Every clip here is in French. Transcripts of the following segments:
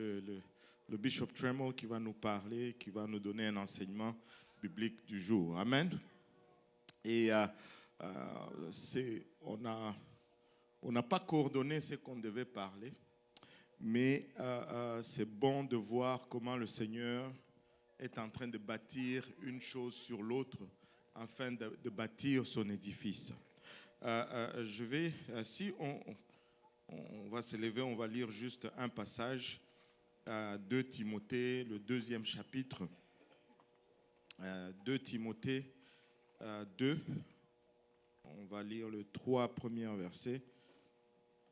le Bishop Tremble qui va nous parler, qui va nous donner un enseignement biblique du jour. Amen. Et on n'a pas coordonné ce qu'on devait parler, mais c'est bon de voir comment le Seigneur est en train de bâtir une chose sur l'autre afin de bâtir son édifice. Si on va se lever, on va lire juste un passage, 2 Timothée, le 2e chapitre, 2 Timothée 2, on va lire le 3 premiers versets.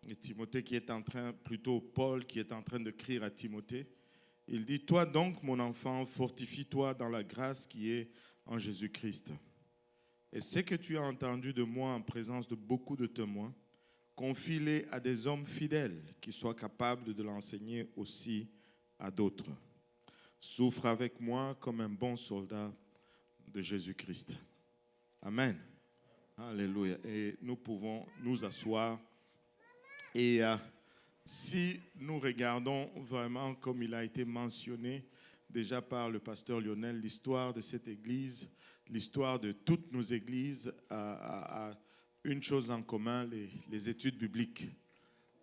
Et Timothée Paul qui est en train d'écrire à Timothée, il dit: toi donc, mon enfant, fortifie-toi dans la grâce qui est en Jésus-Christ. Et ce que tu as entendu de moi en présence de beaucoup de témoins, confie-les à des hommes fidèles qui soient capables de l'enseigner aussi à d'autres. Souffre avec moi comme un bon soldat de Jésus-Christ. Amen. Alléluia. Et nous pouvons nous asseoir. Et si nous regardons vraiment, comme il a été mentionné déjà par le pasteur Lionel, l'histoire de cette église, l'histoire de toutes nos églises a une chose en commun, les études bibliques.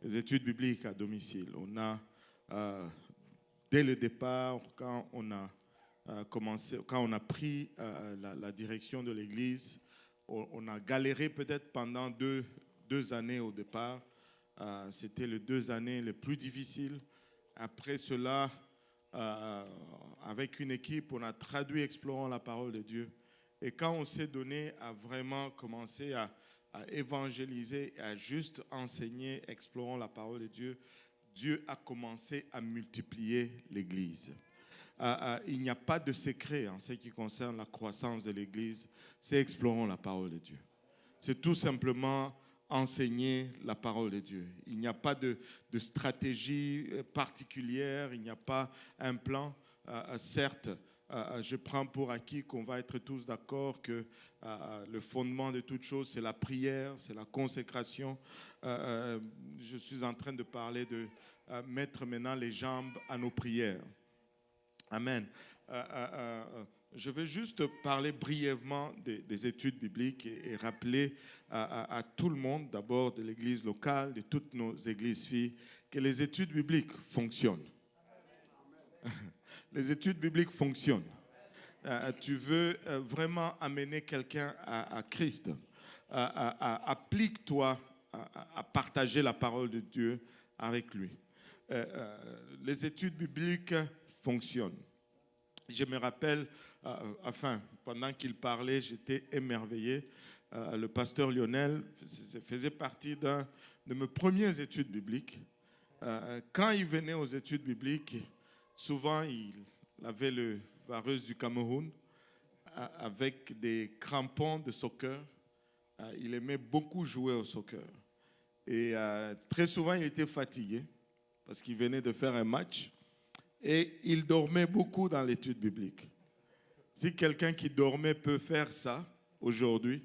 Les études bibliques à domicile. On a, dès le départ, quand on a pris la direction de l'église, on a galéré peut-être pendant deux années au départ. C'était les 2 années les plus difficiles. Après cela, avec une équipe, on a traduit Explorons la parole de Dieu. Et quand on s'est donné à vraiment commencer à évangéliser et à juste enseigner Explorons la parole de Dieu, Dieu a commencé à multiplier l'Église. Il n'y a pas de secret en ce qui concerne la croissance de l'Église, c'est Explorons la parole de Dieu. C'est tout simplement enseigner la parole de Dieu. Il n'y a pas de stratégie particulière, il n'y a pas un plan. Certes, je prends pour acquis qu'on va être tous d'accord que le fondement de toute chose, c'est la prière, c'est la consécration. Je suis en train de parler de mettre maintenant les jambes à nos prières. Amen. Je vais juste parler brièvement des études bibliques et rappeler à tout le monde, d'abord de l'église locale, de toutes nos églises filles, que les études bibliques fonctionnent. Les études bibliques fonctionnent. Tu veux vraiment amener quelqu'un à Christ, applique-toi à partager la parole de Dieu avec lui. Les études bibliques fonctionnent. Je me rappelle, pendant qu'il parlait, j'étais émerveillé. Le pasteur Lionel faisait partie de mes premières études bibliques. Quand il venait aux études bibliques, souvent il avait le vareuse du Cameroun avec des crampons de soccer. Il aimait beaucoup jouer au soccer. Et très souvent, il était fatigué parce qu'il venait de faire un match. Et il dormait beaucoup dans l'étude biblique. Si quelqu'un qui dormait peut faire ça aujourd'hui,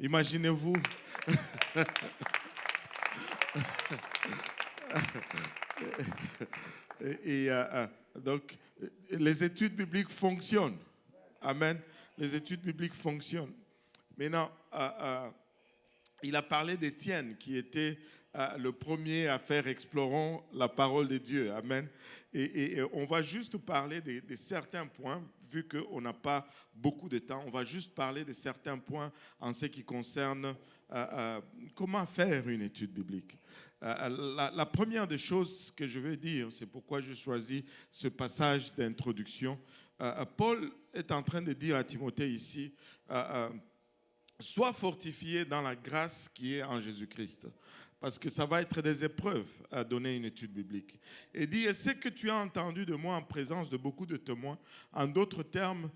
imaginez-vous. Donc, les études bibliques fonctionnent. Amen. Les études bibliques fonctionnent. Maintenant, il a parlé d'Étienne, qui était le premier à faire Explorons la parole de Dieu. Amen. Et on va juste parler de certains points, vu qu'on n'a pas beaucoup de temps. On va juste parler de certains points en ce qui concerne comment faire une étude biblique. La première des choses que je veux dire, c'est pourquoi j'ai choisi ce passage d'introduction. Paul est en train de dire à Timothée ici, sois fortifié dans la grâce qui est en Jésus-Christ. Parce que ça va être des épreuves à donner une étude biblique. Et dit, ce que tu as entendu de moi en présence de beaucoup de témoins, en d'autres termes,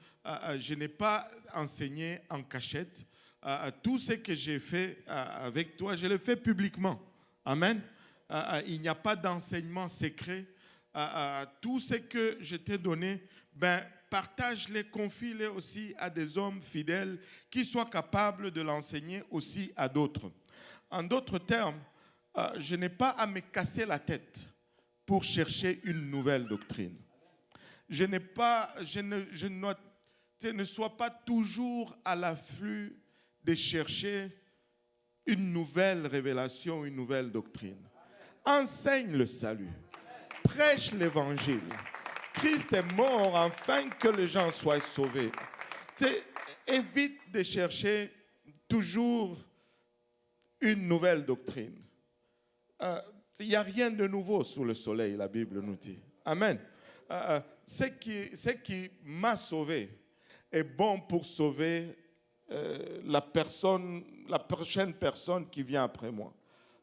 je n'ai pas enseigné en cachette. Tout ce que j'ai fait avec toi, je l'ai fait publiquement. Amen. Il n'y a pas d'enseignement secret. Tout ce que je t'ai donné, partage-les, confie-les aussi à des hommes fidèles qui soient capables de l'enseigner aussi à d'autres. En d'autres termes, je n'ai pas à me casser la tête pour chercher une nouvelle doctrine. Je ne sois pas toujours à l'afflux de chercher une nouvelle révélation, une nouvelle doctrine. Enseigne le salut. Prêche l'évangile. Christ est mort afin que les gens soient sauvés. Évite de chercher toujours une nouvelle doctrine. Il n'y a rien de nouveau sous le soleil, la Bible nous dit. Amen. Ce qui m'a sauvé est bon pour sauver la prochaine personne qui vient après moi.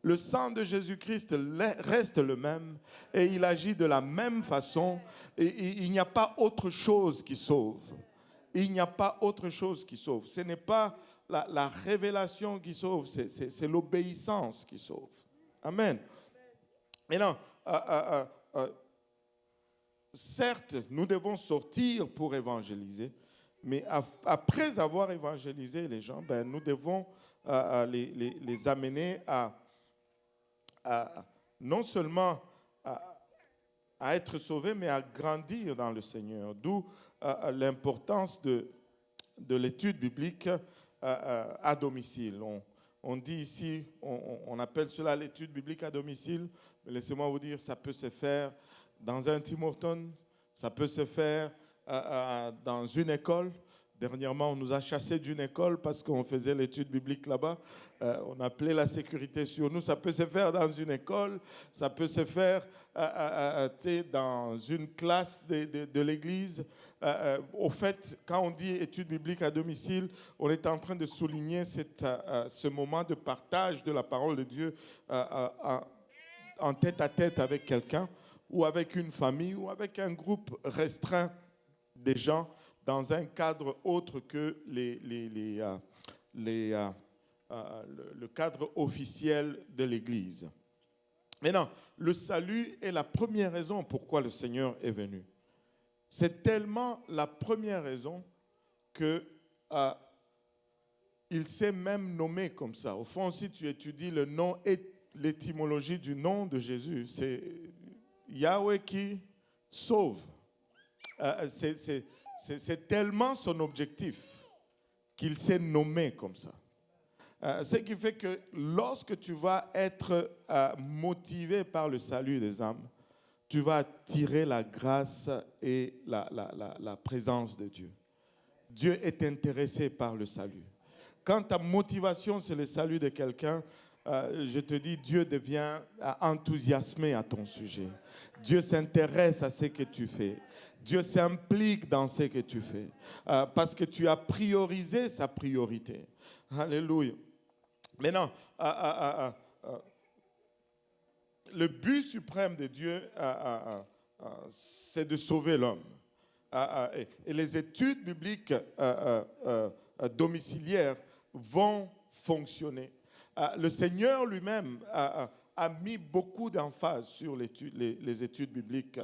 Le sang de Jésus-Christ reste le même et il agit de la même façon. Et il n'y a pas autre chose qui sauve. Il n'y a pas autre chose qui sauve. Ce n'est pas la révélation qui sauve, c'est l'obéissance qui sauve. Amen. Maintenant, certes, nous devons sortir pour évangéliser, mais après avoir évangélisé les gens, nous devons les amener à non seulement à être sauvés, mais à grandir dans le Seigneur. D'où l'importance de l'étude biblique à domicile. On dit ici, on appelle cela l'étude biblique à domicile. Mais laissez-moi vous dire, ça peut se faire dans un Tim Hortons, ça peut se faire dans une école. Dernièrement, on nous a chassés d'une école parce qu'on faisait l'étude biblique là-bas. On appelait la sécurité sur nous. Ça peut se faire dans une école, ça peut se faire dans une classe de l'église. Au fait, quand on dit étude biblique à domicile, on est en train de souligner ce moment de partage de la parole de Dieu en tête à tête avec quelqu'un ou avec une famille ou avec un groupe restreint de gens dans un cadre autre que le cadre officiel de l'Église. Maintenant, le salut est la première raison pourquoi le Seigneur est venu. C'est tellement la première raison que il s'est même nommé comme ça. Au fond, si tu étudies le nom et l'étymologie du nom de Jésus, c'est Yahweh qui sauve. C'est tellement son objectif qu'il s'est nommé comme ça. Ce qui fait que lorsque tu vas être motivé par le salut des âmes, tu vas attirer la grâce et la présence de Dieu. Dieu est intéressé par le salut. Quand ta motivation, c'est le salut de quelqu'un, je te dis, Dieu devient enthousiasmé à ton sujet. Dieu s'intéresse à ce que tu fais. Dieu s'implique dans ce que tu fais. Parce que tu as priorisé sa priorité. Alléluia. Maintenant, le but suprême de Dieu, c'est de sauver l'homme. Et les études bibliques domiciliaires vont fonctionner. Le Seigneur lui-même a mis beaucoup d'emphase sur les études bibliques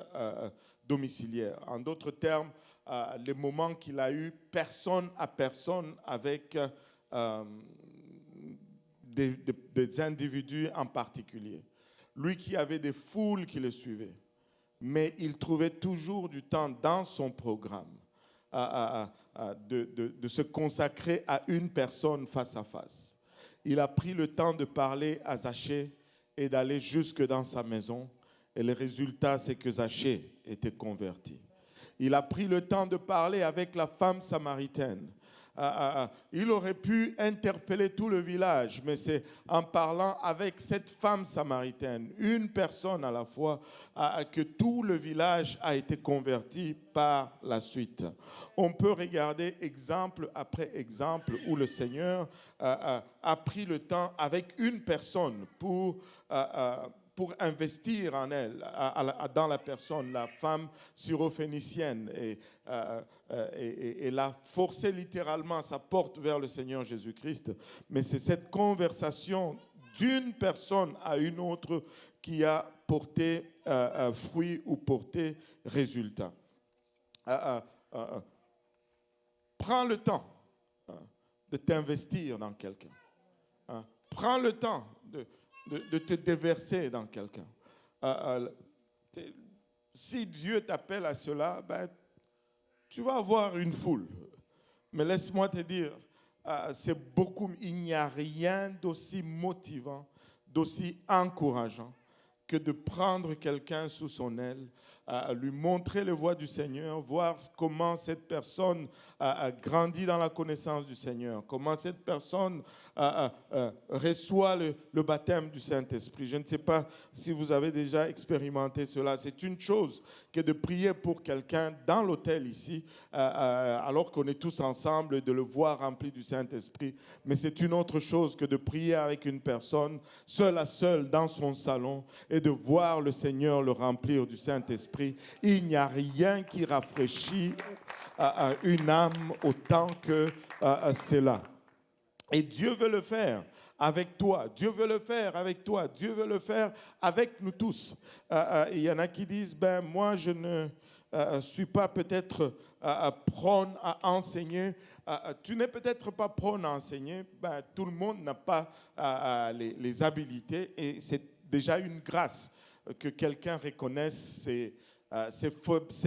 domiciliaires. En d'autres termes, les moments qu'il a eu personne à personne avec des individus en particulier. Lui qui avait des foules qui le suivaient. Mais il trouvait toujours du temps dans son programme de se consacrer à une personne face à face. Il a pris le temps de parler à Zachée et d'aller jusque dans sa maison. Et le résultat, c'est que Zachée était converti. Il a pris le temps de parler avec la femme samaritaine. Il aurait pu interpeller tout le village, mais c'est en parlant avec cette femme samaritaine, une personne à la fois, que tout le village a été converti par la suite. On peut regarder exemple après exemple où le Seigneur a pris le temps avec une personne pour investir en elle, dans la personne, la femme syrophénicienne, et l'a forcé littéralement sa porte vers le Seigneur Jésus-Christ. Mais c'est cette conversation d'une personne à une autre qui a porté fruit ou porté résultat. Prends le temps de t'investir dans quelqu'un. Prends le temps de te déverser dans quelqu'un. Si Dieu t'appelle à cela, ben, tu vas avoir une foule. Mais laisse-moi te dire, il n'y a rien d'aussi motivant, d'aussi encourageant que de prendre quelqu'un sous son aile, lui montrer les voies du Seigneur, voir comment cette personne a grandi dans la connaissance du Seigneur, comment cette personne reçoit le baptême du Saint-Esprit. Je ne sais pas si vous avez déjà expérimenté cela. C'est une chose que de prier pour quelqu'un dans l'autel ici, alors qu'on est tous ensemble, de le voir rempli du Saint-Esprit. Mais c'est une autre chose que de prier avec une personne, seul à seul, dans son salon, et de voir le Seigneur le remplir du Saint-Esprit. Il n'y a rien qui rafraîchit une âme autant que cela. Et Dieu veut le faire avec toi. Dieu veut le faire avec toi. Dieu veut le faire avec nous tous. Il y en a qui disent, ben moi je ne suis pas peut-être prône à enseigner. Tu n'es peut-être pas prône à enseigner. Ben, tout le monde n'a pas les habilités et c'est déjà une grâce que quelqu'un reconnaisse ses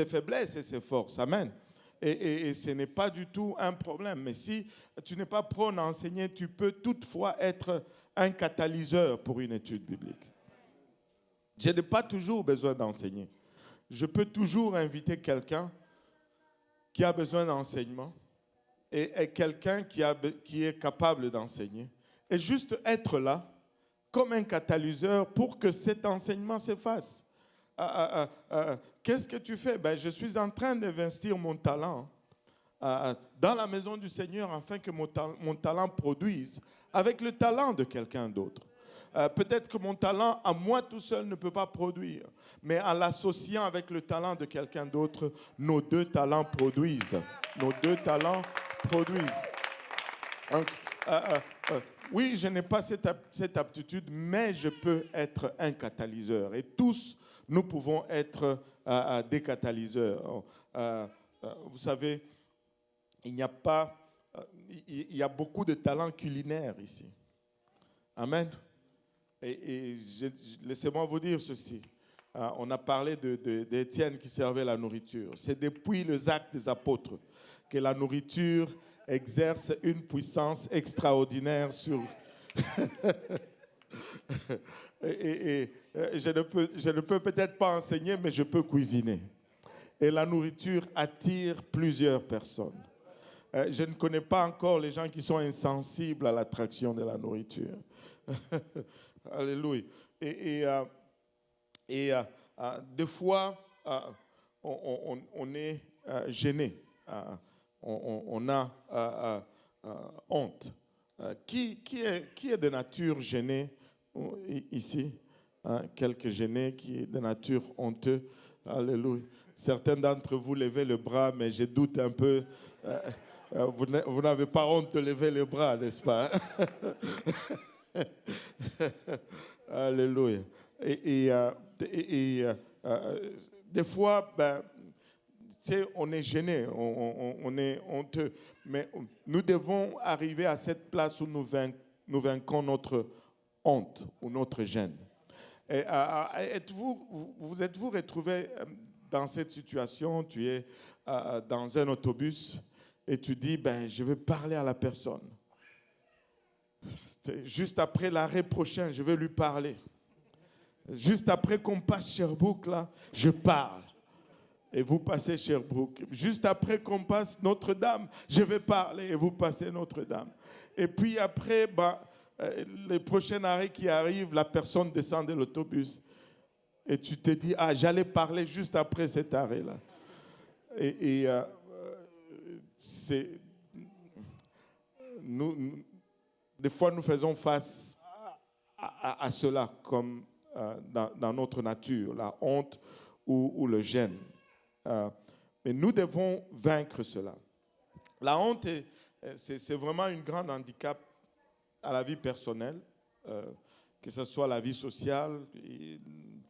faiblesses et ses forces. Amen. Et ce n'est pas du tout un problème. Mais si tu n'es pas prône à enseigner, tu peux toutefois être un catalyseur pour une étude biblique. Je n'ai pas toujours besoin d'enseigner. Je peux toujours inviter quelqu'un qui a besoin d'enseignement et quelqu'un qui est capable d'enseigner. Et juste être là comme un catalyseur pour que cet enseignement se fasse. Qu'est-ce que tu fais? Ben, je suis en train d'investir mon talent dans la maison du Seigneur afin que mon talent produise avec le talent de quelqu'un d'autre. Peut-être que mon talent à moi tout seul ne peut pas produire, mais en l'associant avec le talent de quelqu'un d'autre, nos deux talents produisent. Nos deux talents produisent. Donc, oui, je n'ai pas cette aptitude, mais je peux être un catalyseur. Et tous, nous pouvons être des catalyseurs. Vous savez, il y a beaucoup de talents culinaires ici. Amen. Et laissez-moi vous dire ceci. On a parlé d'Étienne qui servait la nourriture. C'est depuis les actes des apôtres que la nourriture exerce une puissance extraordinaire sur... je ne peux peut-être pas enseigner, mais je peux cuisiner. Et la nourriture attire plusieurs personnes. Je ne connais pas encore les gens qui sont insensibles à l'attraction de la nourriture. Alléluia. Des fois, on est gêné. On a honte. Qui est de nature gêné ici? Quelques gênés qui est de nature honteux. Alléluia. Certains d'entre vous levez le bras, mais je doute un peu. Vous n'avez pas honte de lever le bras, n'est-ce pas? Alléluia. Des fois, ben, on est gêné, on est honteux. Mais nous devons arriver à cette place où nous vainquons notre honte ou notre gêne. Vous êtes-vous retrouvé dans cette situation? Tu es dans un autobus et tu dis, ben, je vais parler à la personne. Juste après l'arrêt prochain, je vais lui parler. Juste après qu'on passe Sherbrooke, là, je parle. Et vous passez Sherbrooke. Juste après qu'on passe Notre-Dame, je vais parler et vous passez Notre-Dame. Et puis après, les prochains arrêts qui arrivent, la personne descend de l'autobus. Et tu te dis, j'allais parler juste après cet arrêt-là. Des fois, nous faisons face à cela comme dans notre nature, la honte ou le gêne. Mais nous devons vaincre cela. La honte, c'est vraiment un grand handicap à la vie personnelle, que ce soit la vie sociale,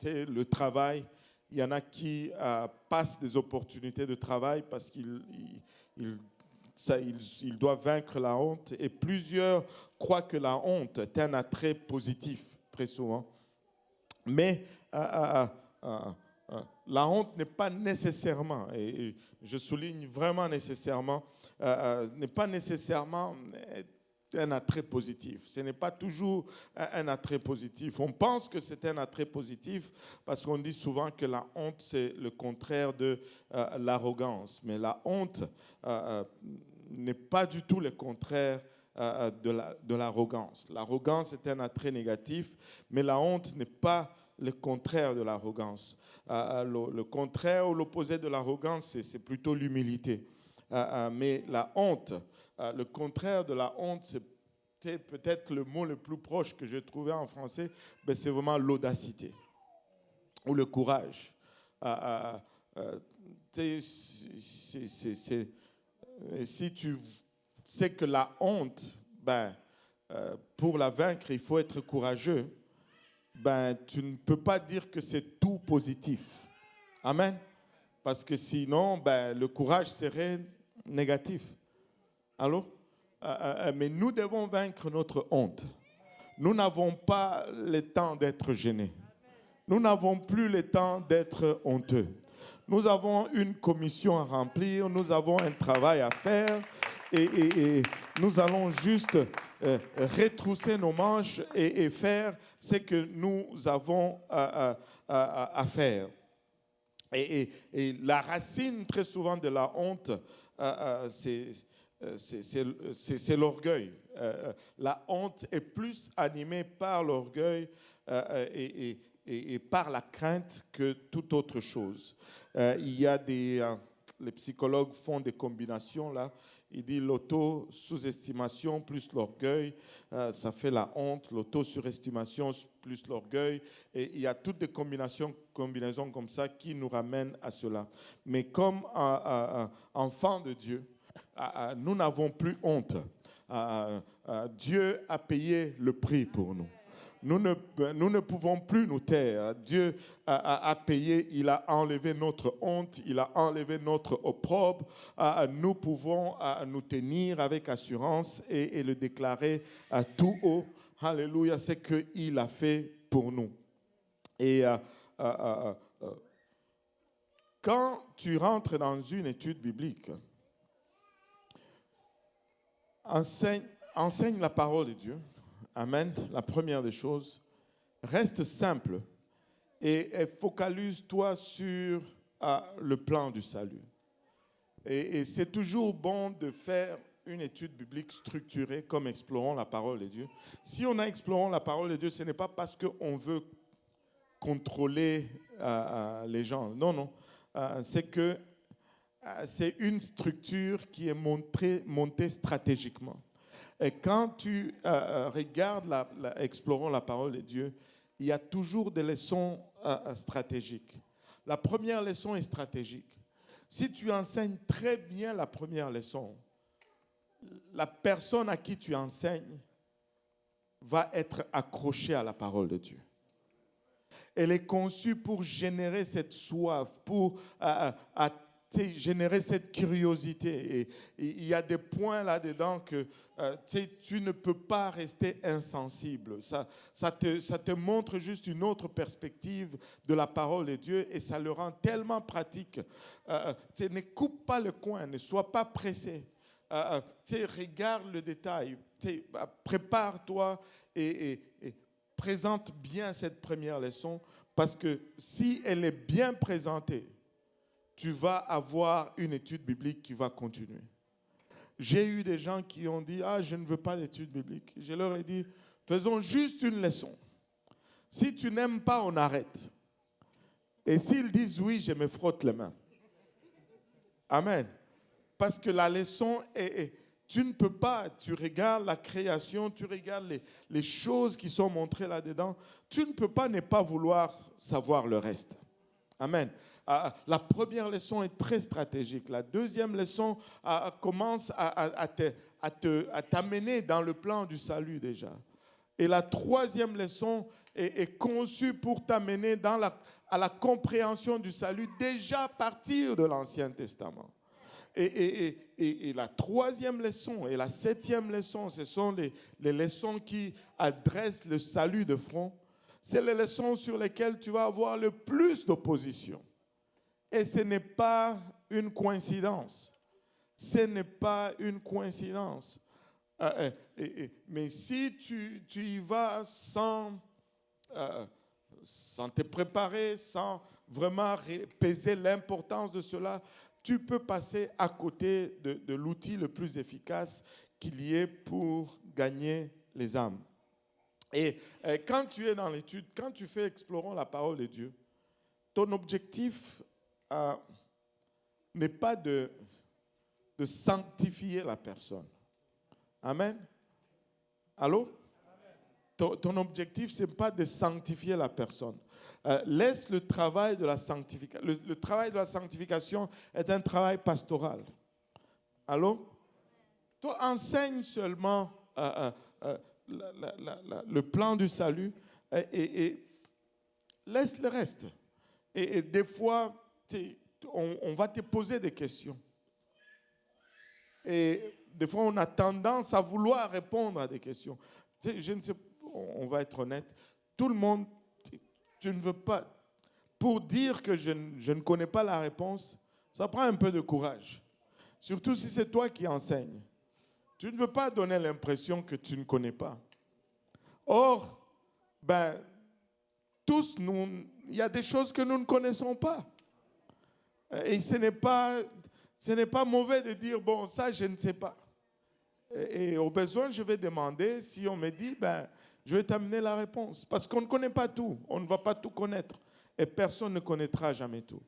le travail. Il y en a qui passent des opportunités de travail parce qu'ils doivent vaincre la honte. Et plusieurs croient que la honte est un attrait positif, très souvent. Mais La honte n'est pas nécessairement, et je souligne vraiment nécessairement, n'est pas nécessairement un attrait positif. Ce n'est pas toujours un attrait positif. On pense que c'est un attrait positif parce qu'on dit souvent que la honte, c'est le contraire de l'arrogance. Mais la honte n'est pas du tout le contraire de l'arrogance. L'arrogance est un attrait négatif, mais la honte n'est pas le contraire de l'arrogance. Le contraire ou l'opposé de l'arrogance, c'est plutôt l'humilité. Mais la honte, le contraire de la honte, c'est peut-être le mot le plus proche que j'ai trouvé en français, mais c'est vraiment l'audacité ou le courage. Si tu sais que la honte, pour la vaincre, il faut être courageux, tu ne peux pas dire que c'est tout positif. Amen. Parce que sinon, le courage serait négatif. Allô? Mais nous devons vaincre notre honte. Nous n'avons pas le temps d'être gênés. Nous n'avons plus le temps d'être honteux. Nous avons une commission à remplir, nous avons un travail à faire et nous allons juste retrousser nos manches et faire ce que nous avons à faire. Et la racine très souvent de la honte, c'est l'orgueil. La honte est plus animée par l'orgueil et par la crainte que toute autre chose. Il y a les psychologues font des combinations là. Il dit l'auto-sous-estimation plus l'orgueil, ça fait la honte. L'auto-surestimation plus l'orgueil. Et il y a toutes des combinaisons comme ça qui nous ramènent à cela. Mais comme enfants de Dieu, nous n'avons plus honte. Dieu a payé le prix pour nous. Nous ne pouvons plus nous taire. Dieu a payé, il a enlevé notre honte, il a enlevé notre opprobre. Nous pouvons nous tenir avec assurance et le déclarer tout haut. Alléluia, c'est ce qu'il a fait pour nous. Et quand tu rentres dans une étude biblique, enseigne la parole de Dieu. Amen. La première des choses, reste simple et focalise-toi sur le plan du salut. Et c'est toujours bon de faire une étude biblique structurée comme Explorons la parole de Dieu. Si on a Explorons la parole de Dieu, ce n'est pas parce qu'on veut contrôler les gens. Non, non. C'est que c'est une structure qui est montée stratégiquement. Et quand tu regardes Explorons la parole de Dieu, il y a toujours des leçons stratégiques. La première leçon est stratégique. Si tu enseignes très bien la première leçon, la personne à qui tu enseignes va être accrochée à la parole de Dieu. Elle est conçue pour générer cette soif, pour générer cette curiosité. Et il y a des points là-dedans que tu ne peux pas rester insensible. Ça te montre juste une autre perspective de la parole de Dieu et ça le rend tellement pratique. Ne coupe pas le coin, ne sois pas pressé. Regarde le détail. Prépare-toi et présente bien cette première leçon parce que si elle est bien présentée, tu vas avoir une étude biblique qui va continuer. J'ai eu des gens qui ont dit « je ne veux pas d'étude biblique ». Je leur ai dit « faisons juste une leçon. Si tu n'aimes pas, on arrête. » Et s'ils disent « oui », je me frotte les mains. Amen. Parce que la leçon tu ne peux pas, tu regardes la création, tu regardes les choses qui sont montrées là-dedans, tu ne peux pas ne pas vouloir savoir le reste. Amen. La première leçon est très stratégique. La deuxième leçon commence à t'amener dans le plan du salut déjà. Et la troisième leçon est conçue pour t'amener à la compréhension du salut déjà à partir de l'Ancien Testament. Et la troisième leçon et la septième leçon, ce sont les leçons qui adressent le salut de front. c'est les leçons sur lesquelles tu vas avoir le plus d'opposition. Et ce n'est pas une coïncidence. Ce n'est pas une coïncidence. Mais si tu y vas sans te préparer, sans vraiment peser l'importance de cela, tu peux passer à côté de l'outil le plus efficace qu'il y ait pour gagner les âmes. Et quand tu es dans l'étude, quand tu fais Explorons la parole de Dieu, ton objectif n'est pas de sanctifier la personne. Amen. Allô? Ton objectif, ce n'est pas de sanctifier la personne. Laisse le travail de la sanctification. Le travail de la sanctification est un travail pastoral. Allô? Toi, enseigne seulement le plan du salut et laisse le reste. Et des fois, on va te poser des questions. Et des fois, on a tendance à vouloir répondre à des questions. Je ne sais, on va être honnête, tout le monde, tu ne veux pas, pour dire que je ne connais pas la réponse, ça prend un peu de courage. Surtout si c'est toi qui enseignes. Tu ne veux pas donner l'impression que tu ne connais pas. Or, tous, il y a des choses que nous ne connaissons pas. Et ce n'est pas mauvais de dire, bon, ça, je ne sais pas. Et au besoin, je vais demander, si on me dit, je vais t'amener la réponse. Parce qu'on ne connaît pas tout. On ne va pas tout connaître. Et personne ne connaîtra jamais tout.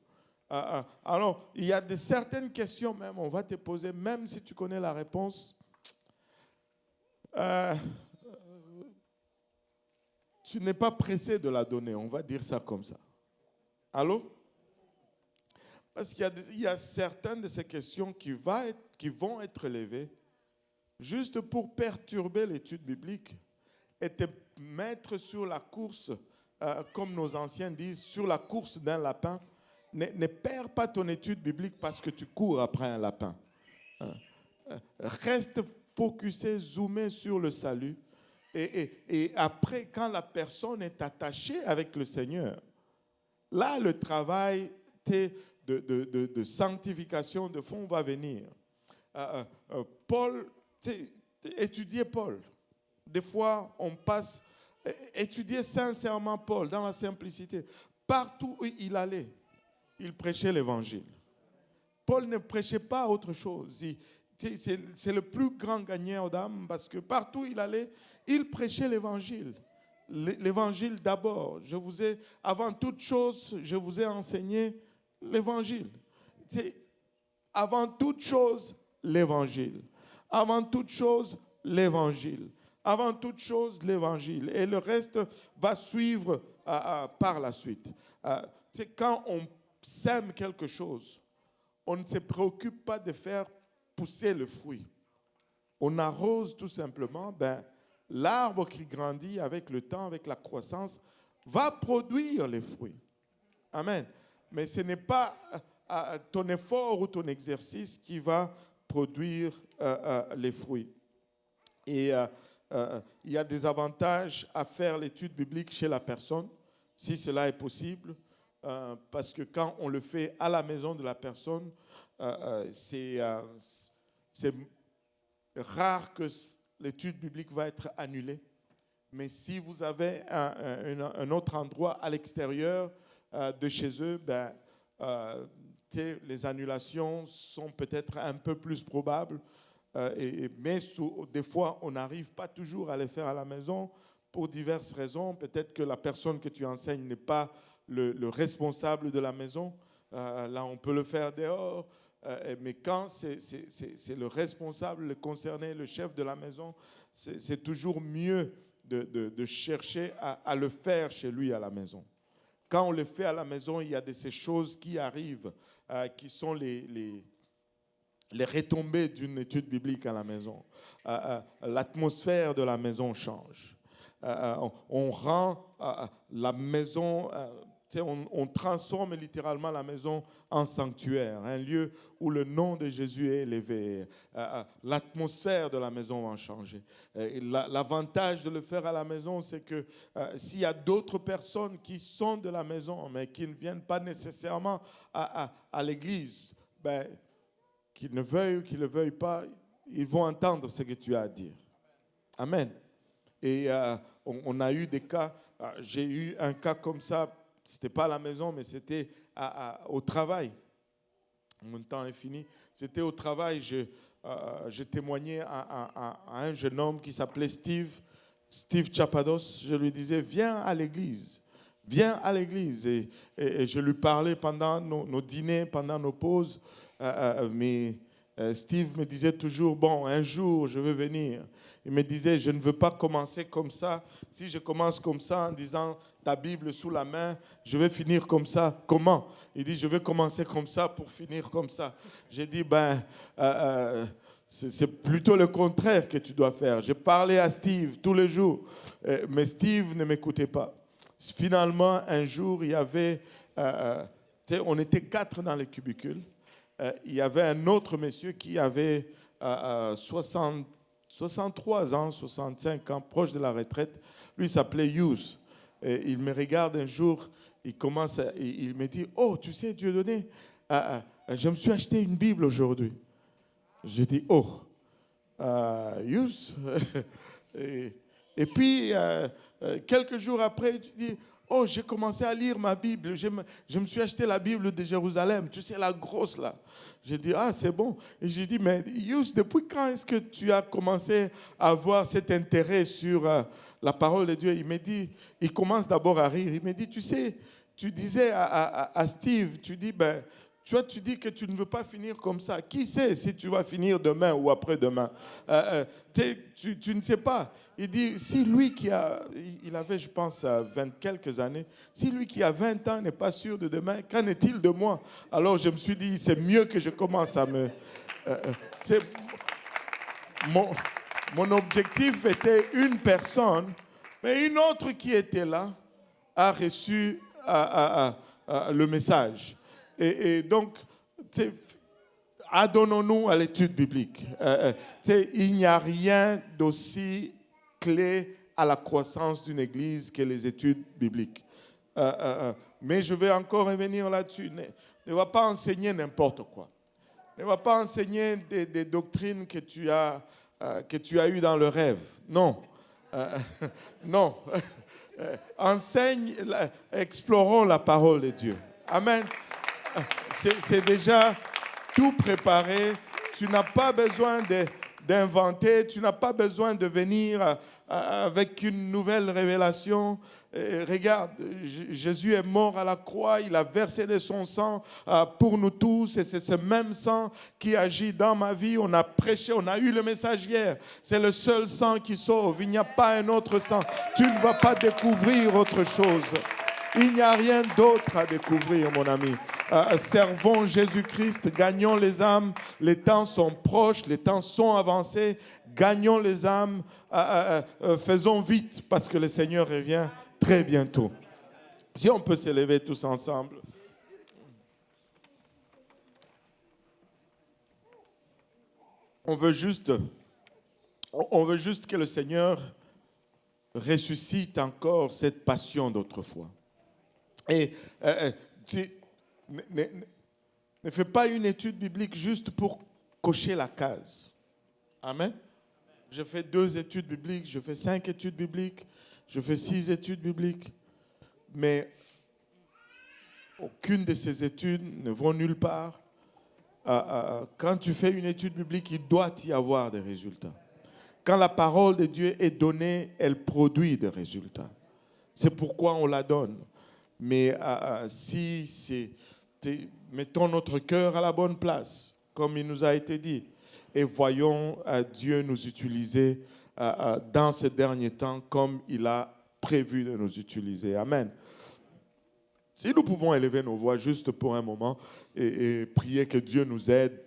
Alors, il y a certaines questions même, on va te poser, même si tu connais la réponse. Tu n'es pas pressé de la donner, on va dire ça comme ça. Allô? Parce qu'il y a certaines de ces questions qui vont être levées juste pour perturber l'étude biblique et te mettre sur la course, comme nos anciens disent, sur la course d'un lapin. Ne perds pas ton étude biblique parce que tu cours après un lapin. Reste focusé, zoomé sur le salut. Et après, quand la personne est attachée avec le Seigneur, là, le travail de sanctification de fond va venir. Étudier Paul. Des fois, on passe, étudier sincèrement Paul dans la simplicité. Partout où il allait, il prêchait l'évangile. Paul ne prêchait pas autre chose. C'est le plus grand gagnant d'âme parce que partout où il allait, il prêchait l'évangile. L'évangile d'abord. Avant toute chose, je vous ai enseigné l'évangile. Avant toute chose, l'évangile. Avant toute chose, l'évangile. Avant toute chose, l'évangile. Et le reste va suivre par la suite. Quand on sème quelque chose, on ne se préoccupe pas de faire pousser le fruit. On arrose tout simplement, l'arbre qui grandit avec le temps, avec la croissance, va produire les fruits. Amen. Mais ce n'est pas ton effort ou ton exercice qui va produire les fruits. Et il y a des avantages à faire l'étude biblique chez la personne, si cela est possible, parce que quand on le fait à la maison de la personne, c'est rare que l'étude biblique va être annulée. Mais si vous avez un autre endroit à l'extérieur de chez eux, les annulations sont peut-être un peu plus probables. Mais des fois, on n'arrive pas toujours à les faire à la maison pour diverses raisons. Peut-être que la personne que tu enseignes n'est pas le responsable de la maison. Là, on peut le faire dehors. Mais quand c'est le responsable, le concerné, le chef de la maison, c'est toujours mieux de chercher à le faire chez lui à la maison. Quand on le fait à la maison, il y a de ces choses qui arrivent, qui sont les retombées d'une étude biblique à la maison. L'atmosphère de la maison change. On rend la maison sais, on transforme littéralement la maison en sanctuaire, un lieu où le nom de Jésus est élevé. L'atmosphère de la maison va changer. L'avantage de le faire à la maison, c'est que s'il y a d'autres personnes qui sont de la maison, mais qui ne viennent pas nécessairement à l'église, ben, qu'ils ne veuillent ou qu'ils ne le veuillent pas, ils vont entendre ce que tu as à dire. Amen. Et on a eu des cas, j'ai eu un cas comme ça. Ce n'était pas à la maison, mais c'était au travail. Mon temps est fini. C'était au travail. Je témoignais à un jeune homme qui s'appelait Steve Chapados. Je lui disais, viens à l'église. Viens à l'église. Et je lui parlais pendant nos dîners, pendant nos pauses. Mais Steve me disait toujours, bon, un jour, je veux venir. Il me disait, je ne veux pas commencer comme ça. Si je commence comme ça en disant ta Bible sous la main, je vais finir comme ça. Comment? Il dit, je vais commencer comme ça pour finir comme ça. J'ai dit, c'est plutôt le contraire que tu dois faire. J'ai parlé à Steve tous les jours, mais Steve ne m'écoutait pas. Finalement, un jour, il y avait, on était 4 dans le cubicule. Il y avait un autre monsieur qui avait 63 ans, 65 ans, proche de la retraite. Lui, il s'appelait Hughes. Et il me regarde un jour, il me dit, oh, tu sais, Dieudonné, je me suis acheté une Bible aujourd'hui. J'ai dit, oh, Hughes. et puis, quelques jours après, tu dis, oh, j'ai commencé à lire ma Bible. Je me suis acheté la Bible de Jérusalem. Tu sais, la grosse là. J'ai dit, ah, c'est bon. Et j'ai dit, mais Yous, depuis quand est-ce que tu as commencé à avoir cet intérêt sur la parole de Dieu? Il m'a dit, il commence d'abord à rire. Il m'a dit, tu sais, tu disais à Steve, tu dis, tu dis que tu ne veux pas finir comme ça. Qui sait si tu vas finir demain ou après-demain? Tu ne sais pas. Il dit, si lui il avait, je pense, 20 quelques années, si lui qui a 20 ans n'est pas sûr de demain, qu'en est-il de moi? Alors je me suis dit, c'est mieux que je commence à me... mon objectif était une personne, mais une autre qui était là a reçu le message. Et donc, adonnons-nous à l'étude biblique. Il n'y a rien d'aussi clé à la croissance d'une église que les études bibliques. Mais je vais encore revenir là-dessus. Ne va pas enseigner n'importe quoi. Ne va pas enseigner des doctrines que tu as eues dans le rêve. Non. Non. Explorons la parole de Dieu. Amen. C'est déjà tout préparé. Tu n'as pas besoin d'inventer. Tu n'as pas besoin de venir avec une nouvelle révélation. Regarde, Jésus est mort à la croix. Il a versé de son sang pour nous tous. Et c'est ce même sang qui agit dans ma vie. On a prêché, on a eu le message hier. C'est le seul sang qui sauve. Il n'y a pas un autre sang. Tu ne vas pas découvrir autre chose. Il n'y a rien d'autre à découvrir, mon ami. Servons Jésus-Christ, gagnons les âmes. Les temps sont proches, les temps sont avancés. Gagnons les âmes. Faisons vite parce que le Seigneur revient très bientôt. Si on peut s'élever tous ensemble. On veut juste que le Seigneur ressuscite encore cette passion d'autrefois. Et ne fais pas une étude biblique juste pour cocher la case. Amen. Je fais 2 études bibliques, je fais 5 études bibliques, je fais 6 études bibliques. Mais aucune de ces études ne vont nulle part. Quand tu fais une étude biblique, il doit y avoir des résultats. Quand la parole de Dieu est donnée, elle produit des résultats. C'est pourquoi on la donne. Mais mettons notre cœur à la bonne place, comme il nous a été dit, et voyons Dieu nous utiliser dans ces derniers temps comme il a prévu de nous utiliser. Amen. Si nous pouvons élever nos voix juste pour un moment et prier que Dieu nous aide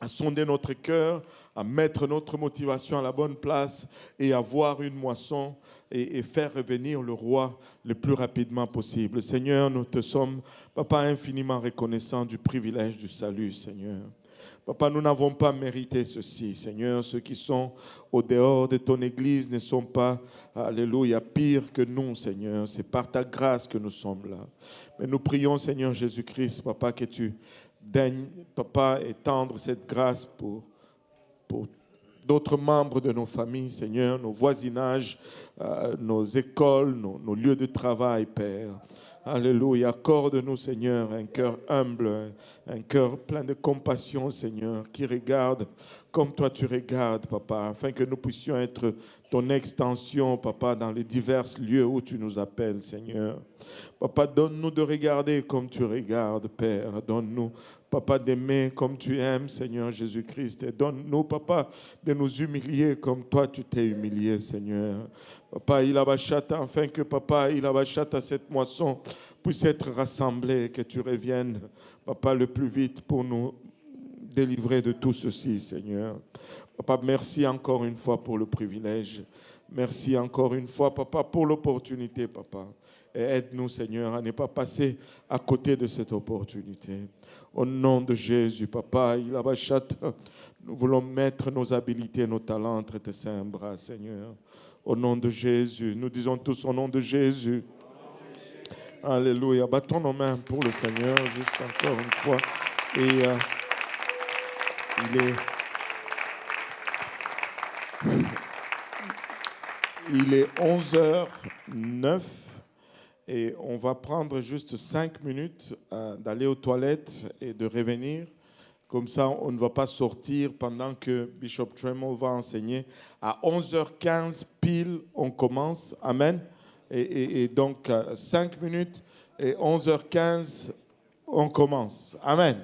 à sonder notre cœur, à mettre notre motivation à la bonne place et avoir une moisson et faire revenir le roi le plus rapidement possible. Seigneur, nous te sommes, Papa, infiniment reconnaissants du privilège du salut, Seigneur. Papa, nous n'avons pas mérité ceci, Seigneur. Ceux qui sont au dehors de ton Église ne sont pas, alléluia, pires que nous, Seigneur. C'est par ta grâce que nous sommes là. Mais nous prions, Seigneur Jésus-Christ, Papa, que tu daignes, Papa, étendre cette grâce pour d'autres membres de nos familles, Seigneur, nos voisinages, nos écoles, nos lieux de travail, Père. Alléluia. Accorde-nous, Seigneur, un cœur humble, un cœur plein de compassion, Seigneur, qui regarde comme toi tu regardes, Papa, afin que nous puissions être ton extension, Papa, dans les divers lieux où tu nous appelles, Seigneur. Papa, donne-nous de regarder comme tu regardes, Père. Donne-nous, Papa, d'aimer comme tu aimes, Seigneur Jésus-Christ. Et donne-nous, Papa, de nous humilier comme toi tu t'es humilié, Seigneur. Papa, Ilabachata, afin que, Papa, Ilabachata, cette moisson puisse être rassemblée, que tu reviennes, Papa, le plus vite pour nous délivrer de tout ceci, Seigneur. Papa, merci encore une fois pour le privilège. Merci encore une fois, Papa, pour l'opportunité, Papa. Et aide-nous, Seigneur, à ne pas passer à côté de cette opportunité. Au nom de Jésus, Papa, nous voulons mettre nos habilités, nos talents entre tes saints bras, Seigneur. Au nom de Jésus, nous disons tous au nom de Jésus. Alléluia. Battons nos mains pour le Seigneur, juste encore une fois. Et il est 11h09 et on va prendre juste 5 minutes d'aller aux toilettes et de revenir. Comme ça, on ne va pas sortir pendant que Bishop Tremel va enseigner. À 11h15 pile, on commence. Amen. Et donc, 5 minutes et 11h15, on commence. Amen.